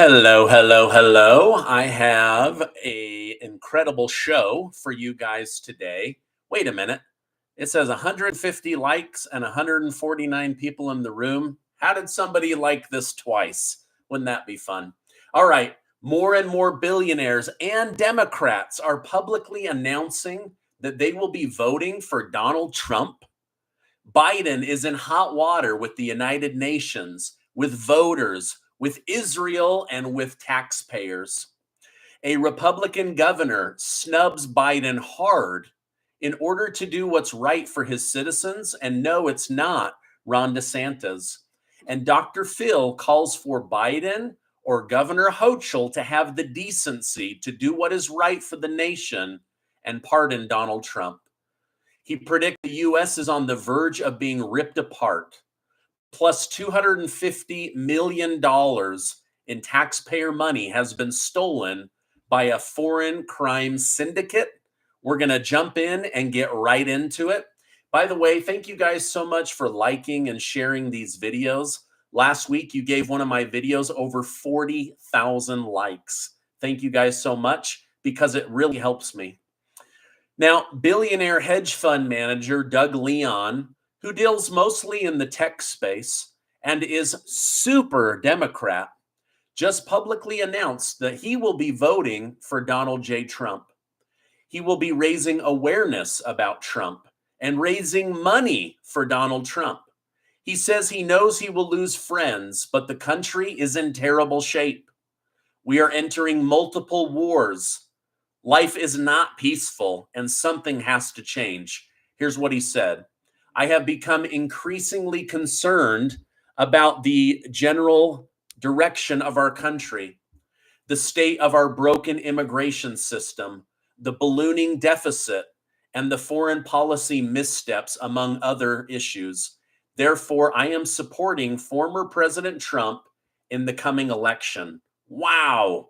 Hello, hello, hello. I have a incredible show for you guys today. Wait a minute. It says 150 likes and 149 people in the room. How did somebody like this twice? Wouldn't that be fun? All right. More and more billionaires and Democrats are publicly announcing that they will be voting for Donald Trump. Biden is in hot water with the United Nations, with voters, with Israel, and with taxpayers. A Republican governor snubs Biden hard in order to do what's right for his citizens. And no, it's not Ron DeSantis. And Dr. Phil calls for Biden or Governor Hochul to have the decency to do what is right for the nation and pardon Donald Trump. He predicts the U.S. is on the verge of being ripped apart. Plus $250 million in taxpayer money has been stolen by a foreign crime syndicate. We're going to jump in and get right into it. By the way, thank you guys so much for liking and sharing these videos. Last week, you gave one of my videos over 40,000 likes. Thank you guys so much because it really helps me. Now, billionaire hedge fund manager Doug Leone, who deals mostly in the tech space and is super Democrat, just publicly announced that he will be voting for Donald J. Trump. He will be raising awareness about Trump and raising money for Donald Trump. He says he knows he will lose friends, but the country is in terrible shape. We are entering multiple wars. Life is not peaceful and something has to change. Here's what he said. I have become increasingly concerned about the general direction of our country, the state of our broken immigration system, the ballooning deficit, and the foreign policy missteps, among other issues. Therefore, I am supporting former President Trump in the coming election. Wow.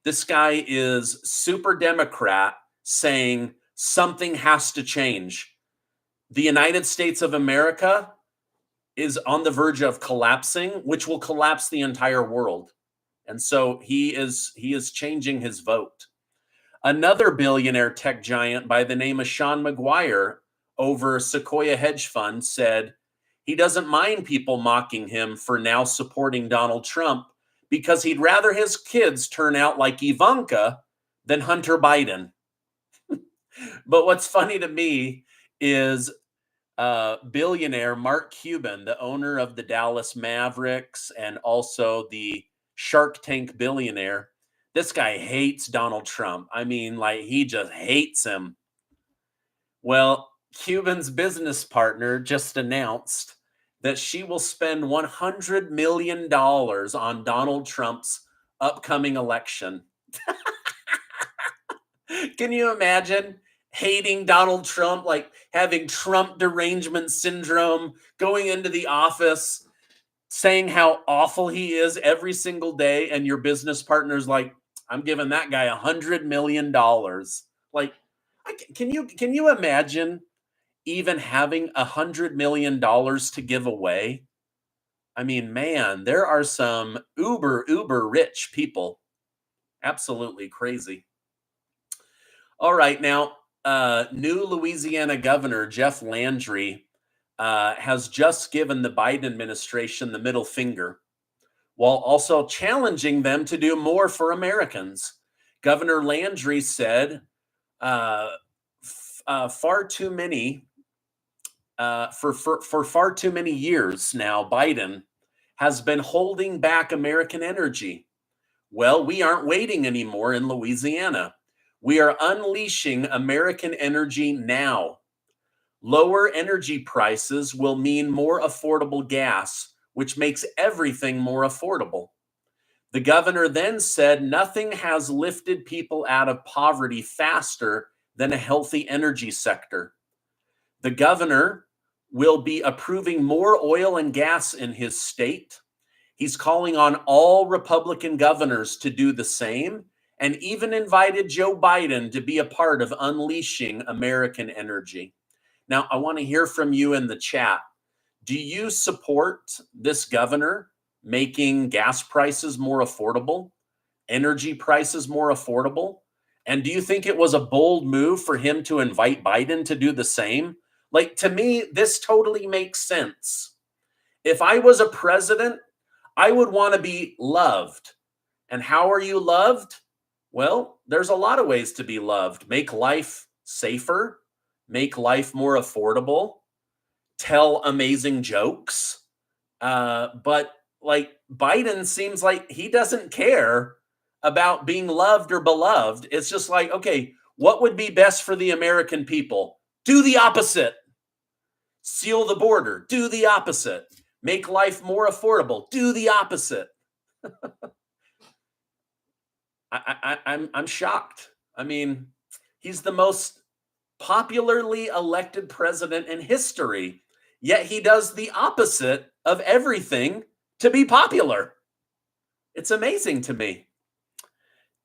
This guy is super Democrat saying something has to change. The United States of America is on the verge of collapsing, which will collapse the entire world. And so he is changing his vote. Another billionaire tech giant by the name of Shawn Macguire over Sequoia Hedge Fund said he doesn't mind people mocking him for now supporting Donald Trump because he'd rather his kids turn out like Ivanka than Hunter Biden. But what's funny to me is billionaire Mark Cuban, the owner of the Dallas Mavericks and also the Shark Tank billionaire, this guy hates Donald Trump. I mean, like, he just hates him. Well, Cuban's business partner just announced that she will spend $100 million on Donald Trump's upcoming election. Can you imagine hating Donald Trump, like having Trump derangement syndrome, going into the office, saying how awful he is every single day, and your business partner's like, I'm giving that guy $100 million. Like, can you imagine even having $100 million to give away? I mean, man, there are some uber rich people. Absolutely crazy. All right, now, new Louisiana Governor Jeff Landry has just given the Biden administration the middle finger, while also challenging them to do more for Americans. Governor Landry said, far too many for far too many years now, Biden has been holding back American energy. Well, we aren't waiting anymore in Louisiana. We are unleashing American energy now. Lower energy prices will mean more affordable gas, which makes everything more affordable. The governor then said nothing has lifted people out of poverty faster than a healthy energy sector. The governor will be approving more oil and gas in his state. He's calling on all Republican governors to do the same, and even invited Joe Biden to be a part of unleashing American energy. Now, I want to hear from you in the chat. Do you support this governor making gas prices more affordable, energy prices more affordable? And do you think it was a bold move for him to invite Biden to do the same? Like, to me, this totally makes sense. If I was a president, I would want to be loved. And how are you loved? Well, there's a lot of ways to be loved. Make life safer, make life more affordable, tell amazing jokes. But like Biden seems like he doesn't care about being loved or beloved. It's just like, okay, what would be best for the American people? Do the opposite. Seal the border. Do the opposite. Make life more affordable. Do the opposite. I'm shocked. I mean, he's the most popularly elected president in history, yet he does the opposite of everything to be popular. It's amazing to me.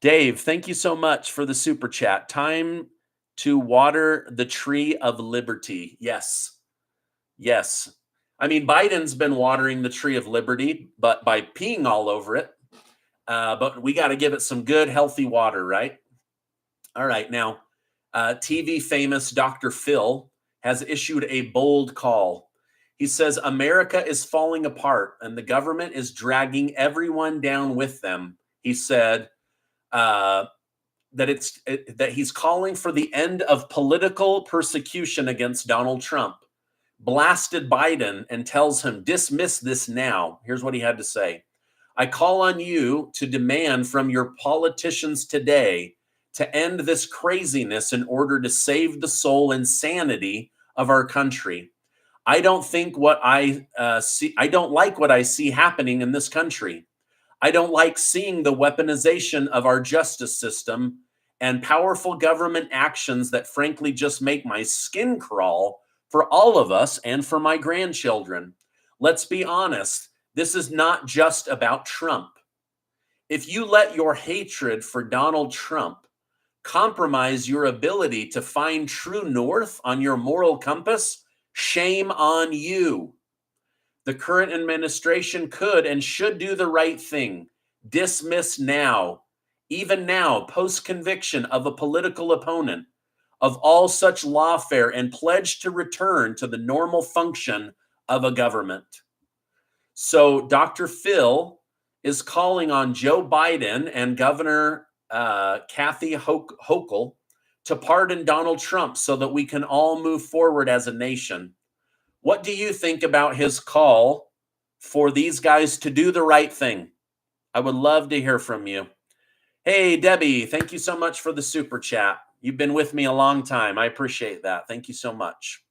Dave, thank you so much for the super chat. Time to water the tree of liberty. Yes. Yes. I mean, Biden's been watering the tree of liberty, but by peeing all over it. But we got to give it some good, healthy water, right? All right. Now, TV famous Dr. Phil has issued a bold call. He says America is falling apart and the government is dragging everyone down with them. He said that he's calling for the end of political persecution against Donald Trump. Blasted Biden and tells him, dismiss this now. Here's what he had to say. I call on you to demand from your politicians today to end this craziness in order to save the soul and sanity of our country. I don't think what I see. I don't like what I see happening in this country. I don't like seeing the weaponization of our justice system and powerful government actions that frankly just make my skin crawl for all of us and for my grandchildren. Let's be honest. This is not just about Trump. If you let your hatred for Donald Trump compromise your ability to find true north on your moral compass, shame on you. The current administration could and should do the right thing. Dismiss now, even now, post-conviction of a political opponent, of all such lawfare and pledge to return to the normal function of a government. So Dr. Phil is calling on Joe Biden and Governor Kathy Hochul to pardon Donald Trump so that we can all move forward as a nation. What do you think about his call for these guys to do the right thing? I would love to hear from you. Hey, Debbie, thank you so much for the super chat. You've been with me a long time. I appreciate that. Thank you so much.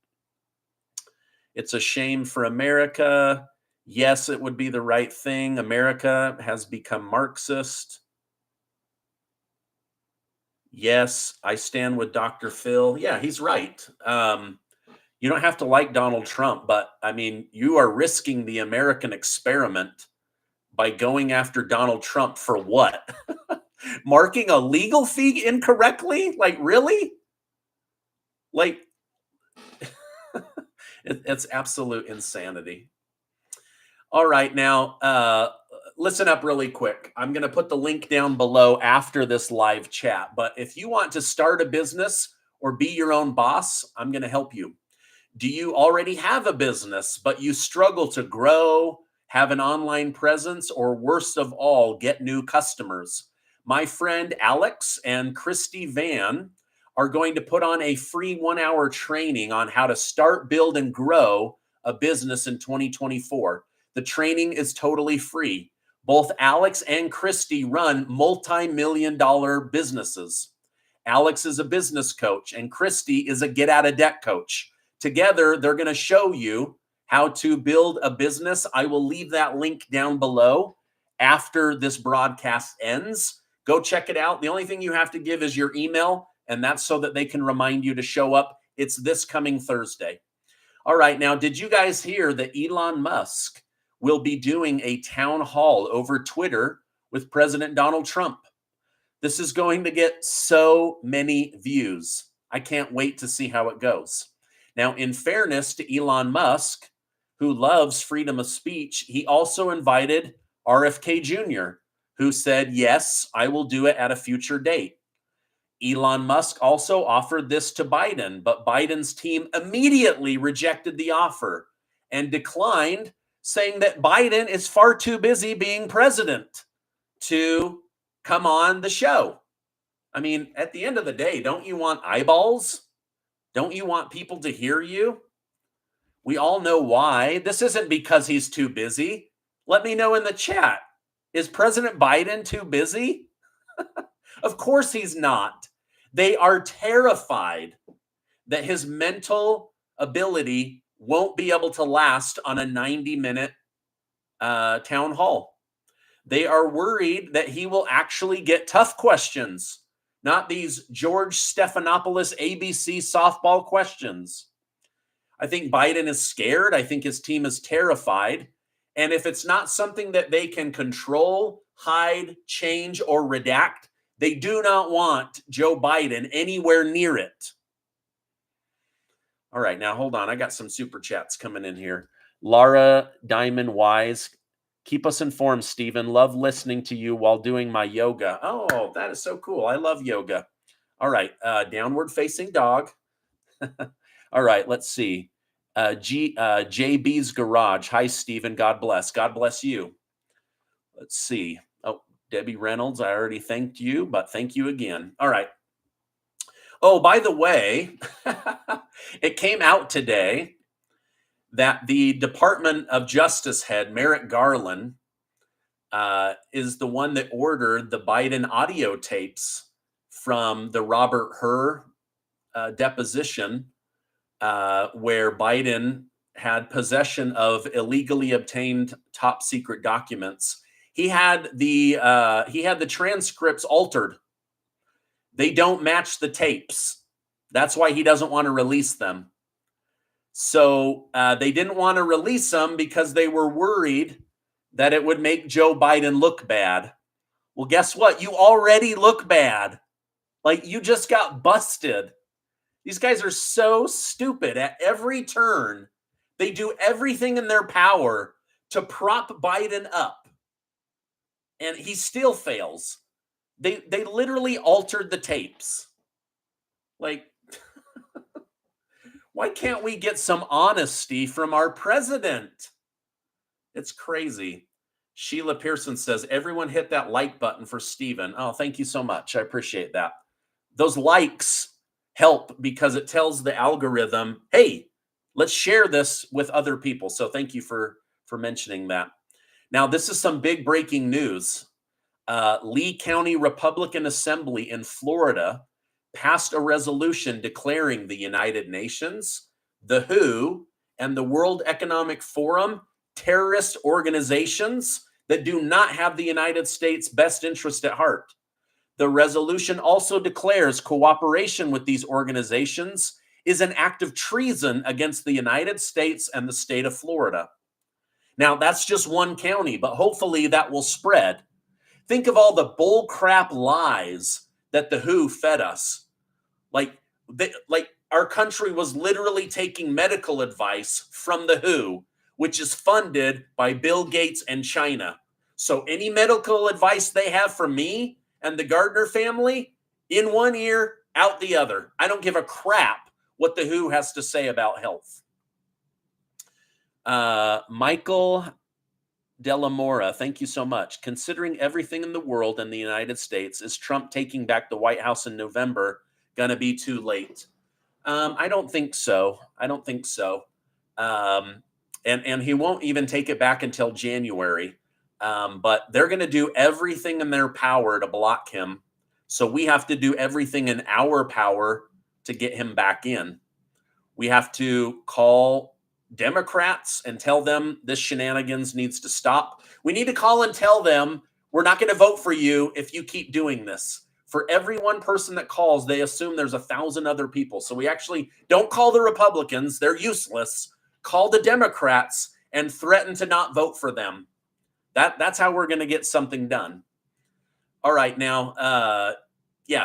It's a shame for America. Yes, it would be the right thing. America has become Marxist. Yes, I stand with Dr. Phil. Yeah, he's right. You don't have to like Donald Trump, but I mean, you are risking the American experiment by going after Donald Trump for what? Marking a legal fee incorrectly? Like, really? Like, it's absolute insanity. All right, now, listen up really quick. I'm going to put the link down below after this live chat. But if you want to start a business or be your own boss, I'm going to help you. Do you already have a business, but you struggle to grow, have an online presence, or worst of all, get new customers? My friend Alex and Christy Van are going to put on a free 1-hour training on how to start, build, and grow a business in 2024. The training is totally free. Both Alex and Christy run multi-million-dollar businesses. Alex is a business coach, and Christy is a get-out-of-debt coach. Together, they're going to show you how to build a business. I will leave that link down below after this broadcast ends. Go check it out. The only thing you have to give is your email, and that's so that they can remind you to show up. It's this coming Thursday. All right, now, did you guys hear that Elon Musk will be doing a town hall over Twitter with President Donald Trump? This is going to get so many views. I can't wait to see how it goes. Now, in fairness to Elon Musk, who loves freedom of speech, he also invited RFK Jr., who said, yes, I will do it at a future date. Elon Musk also offered this to Biden, but Biden's team immediately rejected the offer and declined, saying that Biden is far too busy being president to come on the show. I mean, at the end of the day, don't you want eyeballs? Don't you want people to hear you? We all know why. This isn't because he's too busy. Let me know in the chat. Is President Biden too busy? Of course he's not. They are terrified that his mental ability won't be able to last on a 90-minute town hall. They are worried that he will actually get tough questions, not these George Stephanopoulos ABC softball questions. I think Biden is scared. I think his team is terrified. And if it's not something that they can control, hide, change, or redact, they do not want Joe Biden anywhere near it. All right, now hold on. I got some super chats coming in here. Laura Diamond Wise, keep us informed, Stephen. Love listening to you while doing my yoga. Oh, that is so cool. I love yoga. All right, downward facing dog. All right, let's see. JB's Garage. Hi, Stephen. God bless. God bless you. Let's see. Oh, Debbie Reynolds, I already thanked you, but thank you again. All right. Oh, by the way, it came out today that the Department of Justice head, Merrick Garland, is the one that ordered the Biden audio tapes from the Robert Hur deposition, where Biden had possession of illegally obtained top secret documents. He had the transcripts altered. They don't match the tapes. That's why he doesn't want to release them. So they didn't want to release them because they were worried that it would make Joe Biden look bad. Well, guess what? You already look bad. Like, you just got busted. These guys are so stupid at every turn. They do everything in their power to prop Biden up. And he still fails. They literally altered the tapes. Like, why can't we get some honesty from our president? It's crazy. Sheila Pearson says, everyone hit that like button for Stephen. Oh, thank you so much. I appreciate that. Those likes help because it tells the algorithm, hey, let's share this with other people. So thank you for mentioning that. Now, this is some big breaking news. Lee County Republican Assembly in Florida passed a resolution declaring the United Nations, the WHO, and the World Economic Forum terrorist organizations that do not have the United States' best interest at heart. The resolution also declares cooperation with these organizations is an act of treason against the United States and the state of Florida. Now, that's just one county, but hopefully that will spread. Think of all the bull crap lies that the WHO fed us. Like our country was literally taking medical advice from the WHO, which is funded by Bill Gates and China. So any medical advice they have from me and the Gardner family, in one ear, out the other. I don't give a crap what the WHO has to say about health. Michael Delamora, thank you so much. Considering everything in the world and the United States, is Trump taking back the White House in November going to be too late? I don't think so. I don't think so. And he won't even take it back until January. But they're going to do everything in their power to block him. So we have to do everything in our power to get him back in. We have to call Democrats and tell them this shenanigans needs to stop. We need to call and tell them we're not going to vote for you if you keep doing this. For every one person that calls, they assume there's 1,000 other people. So we actually don't call the Republicans. They're useless. Call the Democrats and threaten to not vote for them. That's how we're going to get something done. All right, now,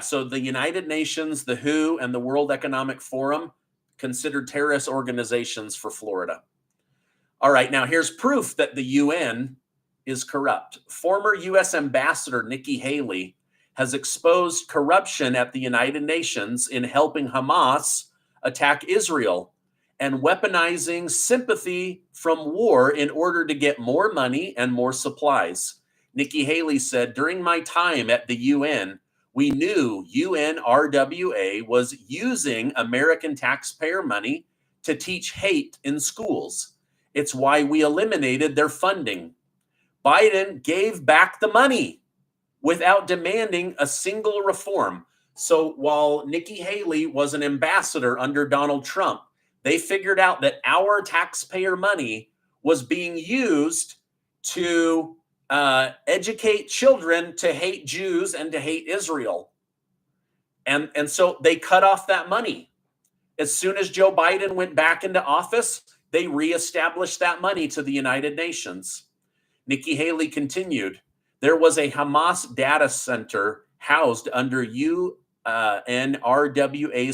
so the United Nations, the WHO, and the World Economic Forum considered terrorist organizations for Florida. All right, now here's proof that the UN is corrupt. Former US Ambassador Nikki Haley has exposed corruption at the United Nations in helping Hamas attack Israel and weaponizing sympathy from war in order to get more money and more supplies. Nikki Haley said, during my time at the UN, we knew UNRWA was using American taxpayer money to teach hate in schools. It's why we eliminated their funding. Biden gave back the money without demanding a single reform. So while Nikki Haley was an ambassador under Donald Trump, they figured out that our taxpayer money was being used to educate children to hate Jews and to hate Israel. And so they cut off that money. As soon as Joe Biden went back into office, they reestablished that money to the United Nations. Nikki Haley continued, there was a Hamas data center housed under UNRWA's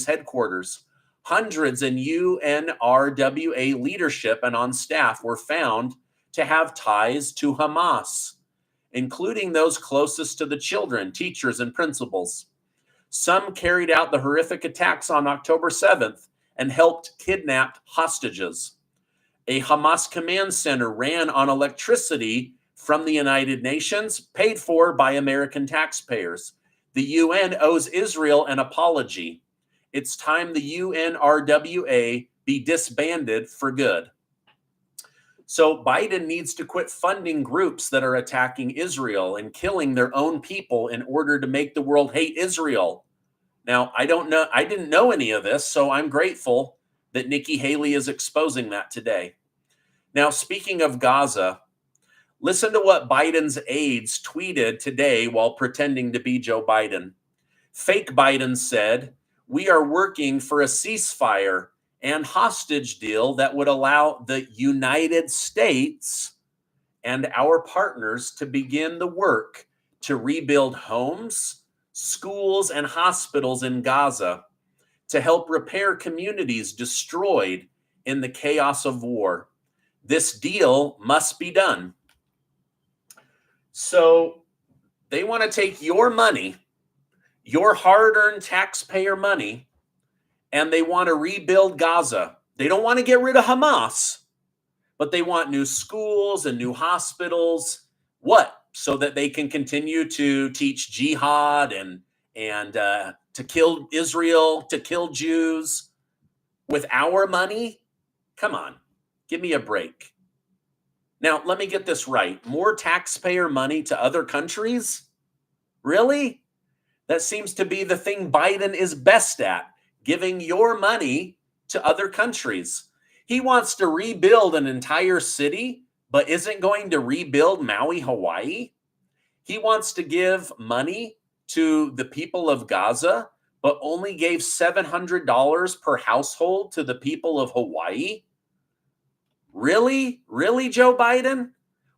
headquarters. Hundreds in UNRWA leadership and on staff were found to have ties to Hamas, including those closest to the children, teachers, and principals. Some carried out the horrific attacks on October 7th and helped kidnap hostages. A Hamas command center ran on electricity from the United Nations, paid for by American taxpayers. The UN owes Israel an apology. It's time the UNRWA be disbanded for good. So Biden needs to quit funding groups that are attacking Israel and killing their own people in order to make the world hate Israel. Now, I didn't know any of this, so I'm grateful that Nikki Haley is exposing that today. Now, speaking of Gaza, listen to what Biden's aides tweeted today while pretending to be Joe Biden. Fake Biden said, we are working for a ceasefire and hostage deal that would allow the United States and our partners to begin the work to rebuild homes, schools, and hospitals in Gaza to help repair communities destroyed in the chaos of war. This deal must be done. So they want to take your money, your hard-earned taxpayer money, and they want to rebuild Gaza. They don't want to get rid of Hamas, but they want new schools and new hospitals. What? So that they can continue to teach jihad and to kill Israel, to kill Jews with our money? Come on, give me a break. Now, let me get this right. More taxpayer money to other countries? Really? That seems to be the thing Biden is best at, giving your money to other countries. He wants to rebuild an entire city, but isn't going to rebuild Maui, Hawaii. He wants to give money to the people of Gaza, but only gave $700 per household to the people of Hawaii. Really? Really, Joe Biden?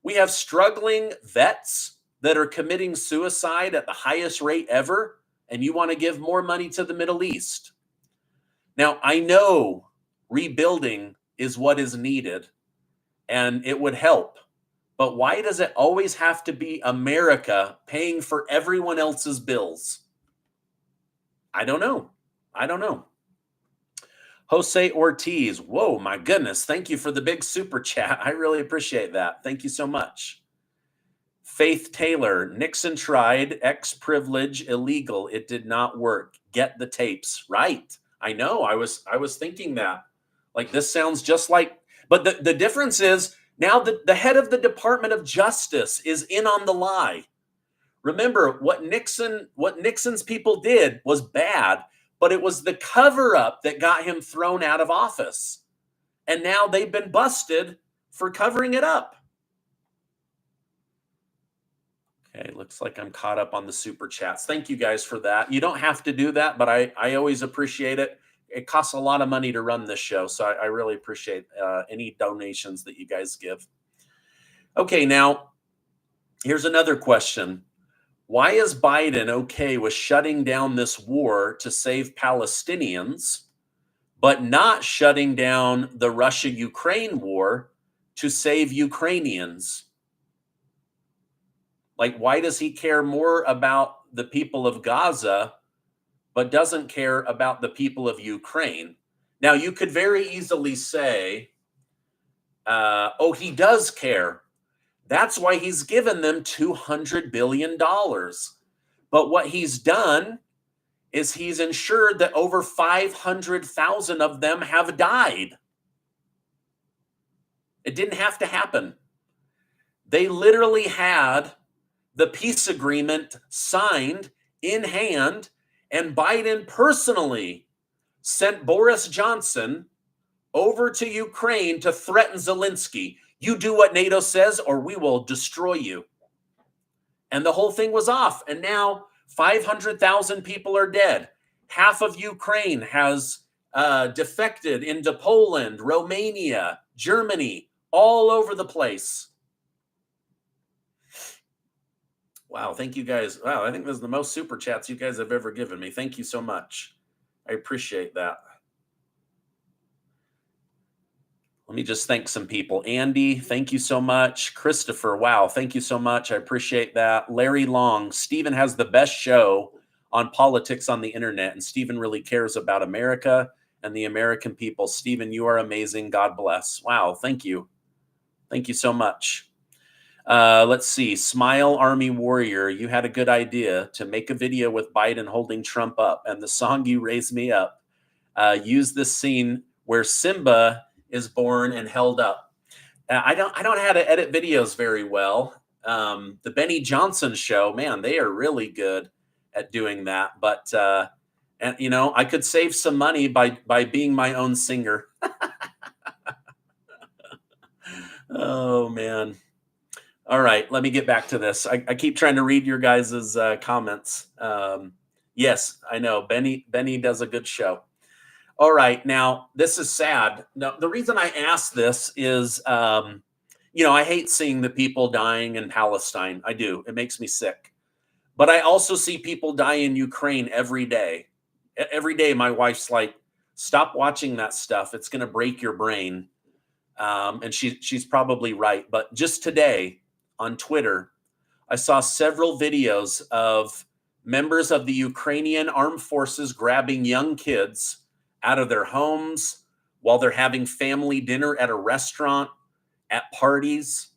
We have struggling vets that are committing suicide at the highest rate ever, and you want to give more money to the Middle East. Now, I know rebuilding is what is needed, and it would help. But why does it always have to be America paying for everyone else's bills? I don't know. Jose Ortiz, whoa, my goodness. Thank you for the big super chat. I really appreciate that. Thank you so much. Faith Taylor, Nixon tried ex-privilege illegal. It did not work. Get the tapes. Right. I know. I was thinking that. Like, this sounds just like, but the difference is now the head of the Department of Justice is in on the lie. Remember, what Nixon's people did was bad, but it was the cover-up that got him thrown out of office. And now they've been busted for covering it up. Okay, looks like I'm caught up on the super chats. Thank you guys for that. You don't have to do that, but I always appreciate it. It costs a lot of money to run this show, so I really appreciate any donations that you guys give. Okay, now, here's another question. Why is Biden okay with shutting down this war to save Palestinians, but not shutting down the Russia-Ukraine war to save Ukrainians. Like, why does he care more about the people of Gaza, but doesn't care about the people of Ukraine? Now, you could very easily say, oh, he does care. That's why he's given them $200 billion. But what he's done is he's ensured that over 500,000 of them have died. It didn't have to happen. They literally had the peace agreement signed in hand, and Biden personally sent Boris Johnson over to Ukraine to threaten Zelensky. You do what NATO says or we will destroy you. And the whole thing was off. And now 500,000 people are dead. Half of Ukraine has defected into Poland, Romania, Germany, all over the place. Wow, thank you guys. Wow, I think this is the most super chats you guys have ever given me. Thank you so much. I appreciate that. Let me just thank some people. Andy, thank you so much. Christopher, wow, thank you so much. I appreciate that. Larry Long, Stephen has the best show on politics on the internet, and Stephen really cares about America and the American people. Stephen, you are amazing. God bless. Wow, thank you. Thank you so much. Let's see. Smile Army Warrior, you had a good idea to make a video with Biden holding Trump up, and the song You Raise Me Up. Use this scene where Simba is born and held up. I don't know how to edit videos very well. The Benny Johnson show, man, they are really good at doing that. But and you know, I could save some money by being my own singer. Oh man. All right, let me get back to this. I keep trying to read your guys' comments. Yes, I know Benny does a good show. All right, now this is sad. Now, the reason I ask this is, you know, I hate seeing the people dying in Palestine. I do. It makes me sick. But I also see people die in Ukraine every day. Every day, my wife's like, "Stop watching that stuff. It's going to break your brain." And she's probably right. But just today on Twitter, I saw several videos of members of the Ukrainian armed forces grabbing young kids out of their homes while they're having family dinner at a restaurant, at parties,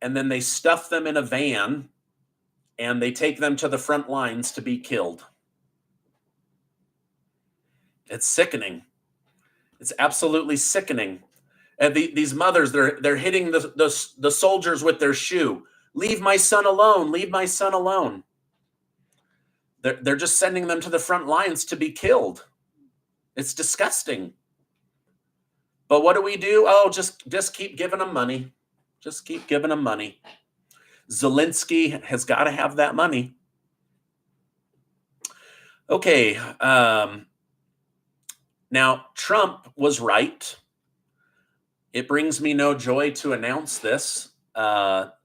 and then they stuff them in a van and they take them to the front lines to be killed. It's sickening. It's absolutely sickening. And these mothers, they're hitting the soldiers with their shoe. Leave my son alone. Leave my son alone. They're just sending them to the front lines to be killed. It's disgusting. But what do? Oh, just keep giving them money. Just keep giving them money. Zelensky has got to have that money. Okay. Now, Trump was right. It brings me no joy to announce this, but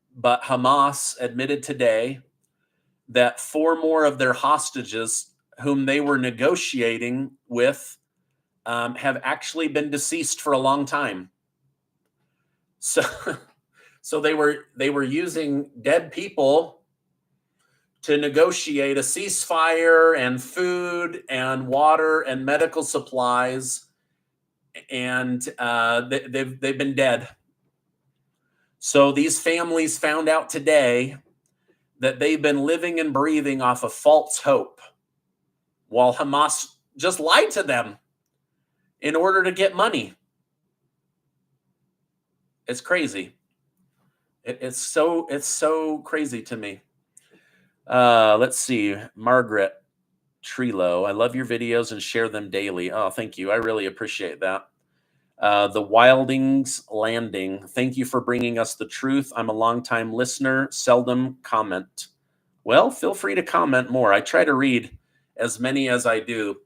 Hamas admitted today that 4 more of their hostages whom they were negotiating with have actually been deceased for a long time. So they were using dead people to negotiate a ceasefire and food and water and medical supplies, and they've been dead. So these families found out today that they've been living and breathing off of false hope while Hamas just lied to them in order to get money. It's crazy. It's so crazy to me. Let's see. Margaret Trelo, I love your videos and share them daily. Oh, thank you. I really appreciate that. The Wildings Landing, thank you for bringing us the truth. I'm a longtime listener, seldom comment. Well, feel free to comment more. I try to read as many as I do.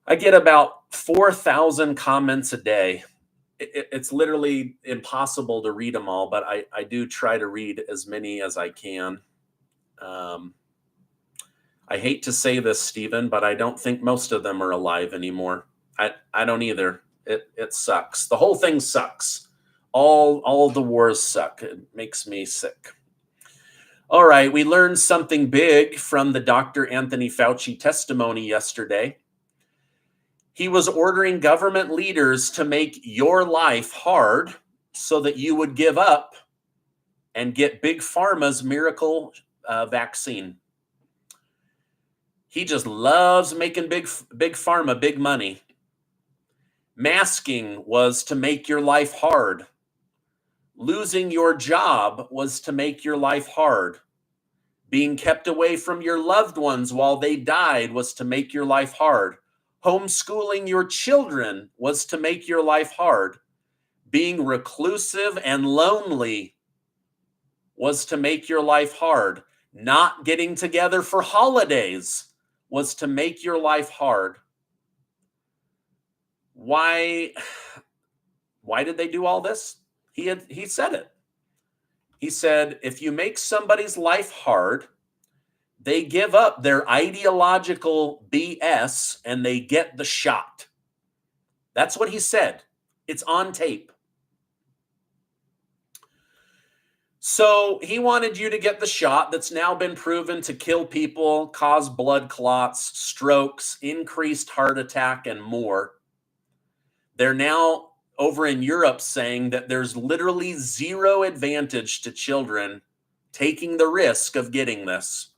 I get about 4,000 comments a day. It's literally impossible to read them all, but I do try to read as many as I can. I hate to say this, Stephen, but I don't think most of them are alive anymore. I don't either. It sucks. The whole thing sucks. All the wars suck. It makes me sick. All right, we learned something big from the Dr. Anthony Fauci testimony yesterday. He was ordering government leaders to make your life hard so that you would give up and get Big Pharma's miracle vaccine. He just loves making big pharma big money. Masking was to make your life hard. Losing your job was to make your life hard. Being kept away from your loved ones while they died was to make your life hard. Homeschooling your children was to make your life hard. Being reclusive and lonely was to make your life hard. Not getting together for holidays was to make your life hard. Why did they do all this? He said it. He said, if you make somebody's life hard, they give up their ideological BS and they get the shot. That's what he said. It's on tape. So he wanted you to get the shot that's now been proven to kill people, cause blood clots, strokes, increased heart attack, and more. They're now over in Europe saying that there's literally zero advantage to children taking the risk of getting this.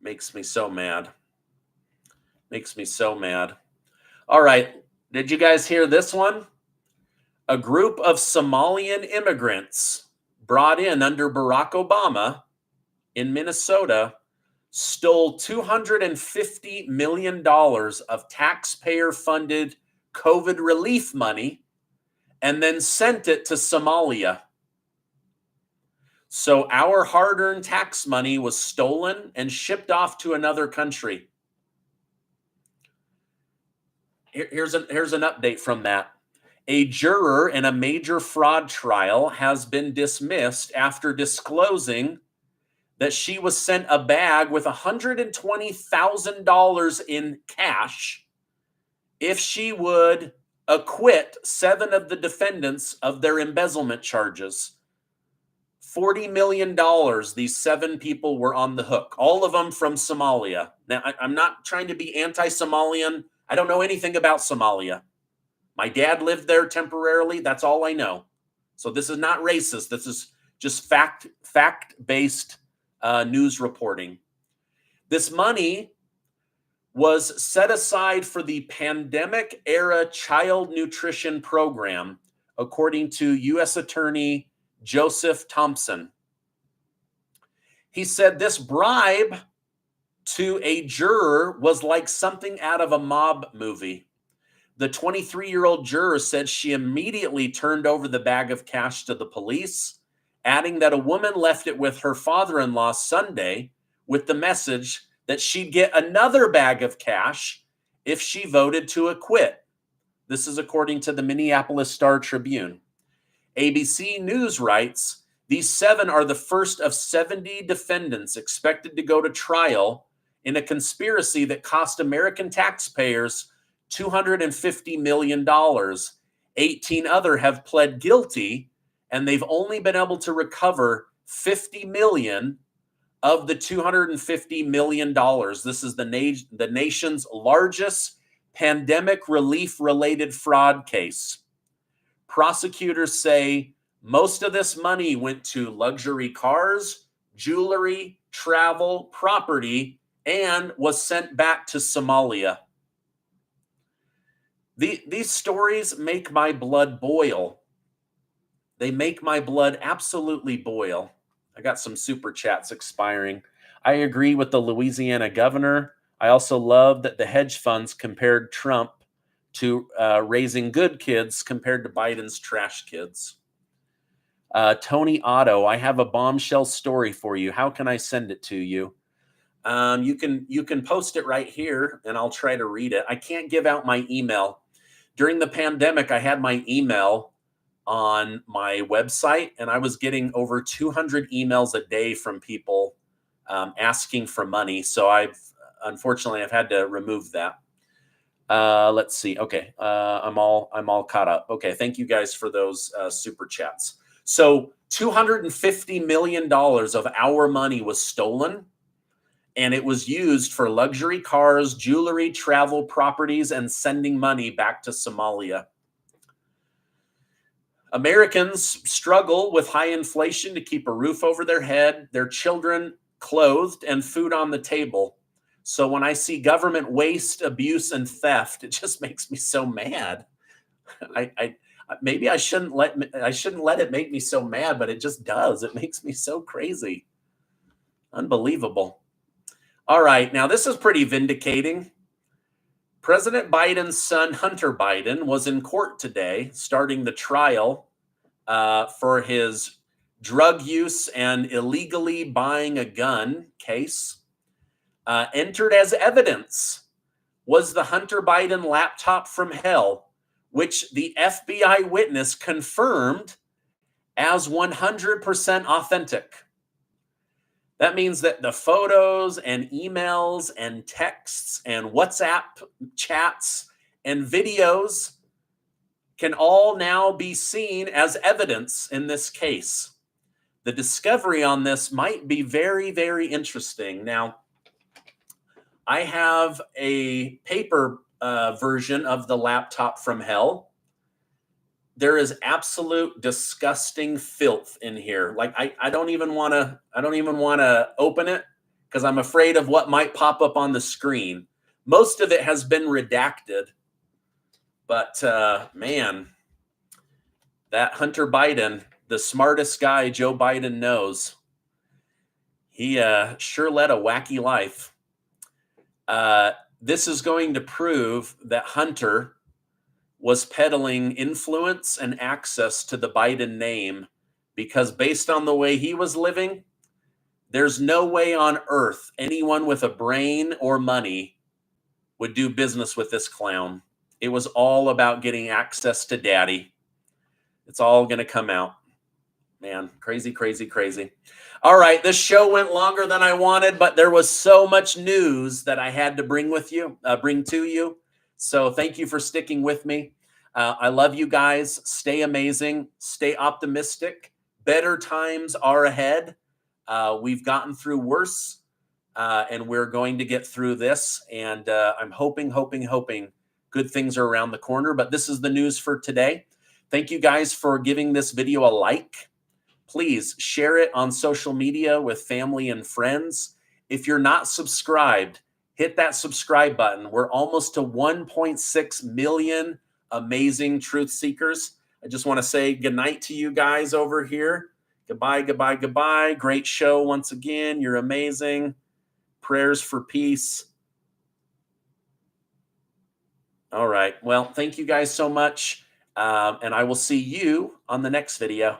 Makes me so mad. Makes me so mad. All right. Did you guys hear this one? A group of Somalian immigrants brought in under Barack Obama in Minnesota stole $250 million of taxpayer-funded COVID relief money and then sent it to Somalia. So our hard-earned tax money was stolen and shipped off to another country. Here's an update from that. A juror in a major fraud trial has been dismissed after disclosing that she was sent a bag with $120,000 in cash if she would acquit 7 of the defendants of their embezzlement charges. $40 million, these 7 people were on the hook, all of them from Somalia. Now, I'm not trying to be anti-Somalian. I don't know anything about Somalia. My dad lived there temporarily. That's all I know. So this is not racist. This is just fact-based news reporting. This money was set aside for the pandemic-era child nutrition program, according to U.S. Attorney Joseph Thompson. He said this bribe to a juror was like something out of a mob movie. The 23-year-old juror said she immediately turned over the bag of cash to the police, adding that a woman left it with her father-in-law Sunday with the message that she'd get another bag of cash if she voted to acquit. This is according to the Minneapolis Star-Tribune. ABC News writes, these 7 are the first of 70 defendants expected to go to trial in a conspiracy that cost American taxpayers $250 million. 18 other have pled guilty, and they've only been able to recover $50 million of the $250 million. This is the nation's largest pandemic relief-related fraud case. Prosecutors say most of this money went to luxury cars, jewelry, travel, property, and was sent back to Somalia. These stories make my blood boil. They make my blood absolutely boil. I got some super chats expiring. I agree with the Louisiana governor. I also love that the hedge funds compared Trump to raising good kids compared to Biden's trash kids. Tony Otto, I have a bombshell story for you. How can I send it to you? You can post it right here, and I'll try to read it. I can't give out my email. During the pandemic, I had my email on my website, and I was getting over 200 emails a day from people asking for money. So unfortunately, I've had to remove that. Let's see. Okay, I'm all caught up. Okay, thank you guys for those super chats. So $250 million of our money was stolen, and it was used for luxury cars, jewelry, travel, properties, and sending money back to Somalia. Americans struggle with high inflation to keep a roof over their head, their children clothed, and food on the table. So when I see government waste, abuse, and theft, it just makes me so mad. I maybe I shouldn't let it make me so mad, but it just does. It makes me so crazy. Unbelievable. All right, now this is pretty vindicating. President Biden's son, Hunter Biden, was in court today, starting the trial for his drug use and illegally buying a gun case. Entered as evidence was the Hunter Biden laptop from hell, which the FBI witness confirmed as 100% authentic. That means that the photos and emails and texts and WhatsApp chats and videos can all now be seen as evidence in this case. The discovery on this might be very, very interesting. Now, I have a paper version of the laptop from hell. There is absolute disgusting filth in here. Like I don't even want to open it because I'm afraid of what might pop up on the screen. Most of it has been redacted, but man, that Hunter Biden, the smartest guy Joe Biden knows, he sure led a wacky life. This is going to prove that Hunter was peddling influence and access to the Biden name, because based on the way he was living, there's no way on earth anyone with a brain or money would do business with this clown. It was all about getting access to daddy. It's all going to come out. Man, crazy, crazy, crazy. All right, this show went longer than I wanted, but there was so much news that I had to bring to you. So thank you for sticking with me. I love you guys. Stay amazing. Stay optimistic. Better times are ahead. We've gotten through worse, and we're going to get through this. And I'm hoping good things are around the corner. But this is the news for today. Thank you guys for giving this video a like. Please share it on social media with family and friends. If you're not subscribed, hit that subscribe button. We're almost to 1.6 million amazing truth seekers. I just want to say goodnight to you guys over here. Goodbye, goodbye, goodbye. Great show once again. You're amazing. Prayers for peace. All right. Well, thank you guys so much. And I will see you on the next video.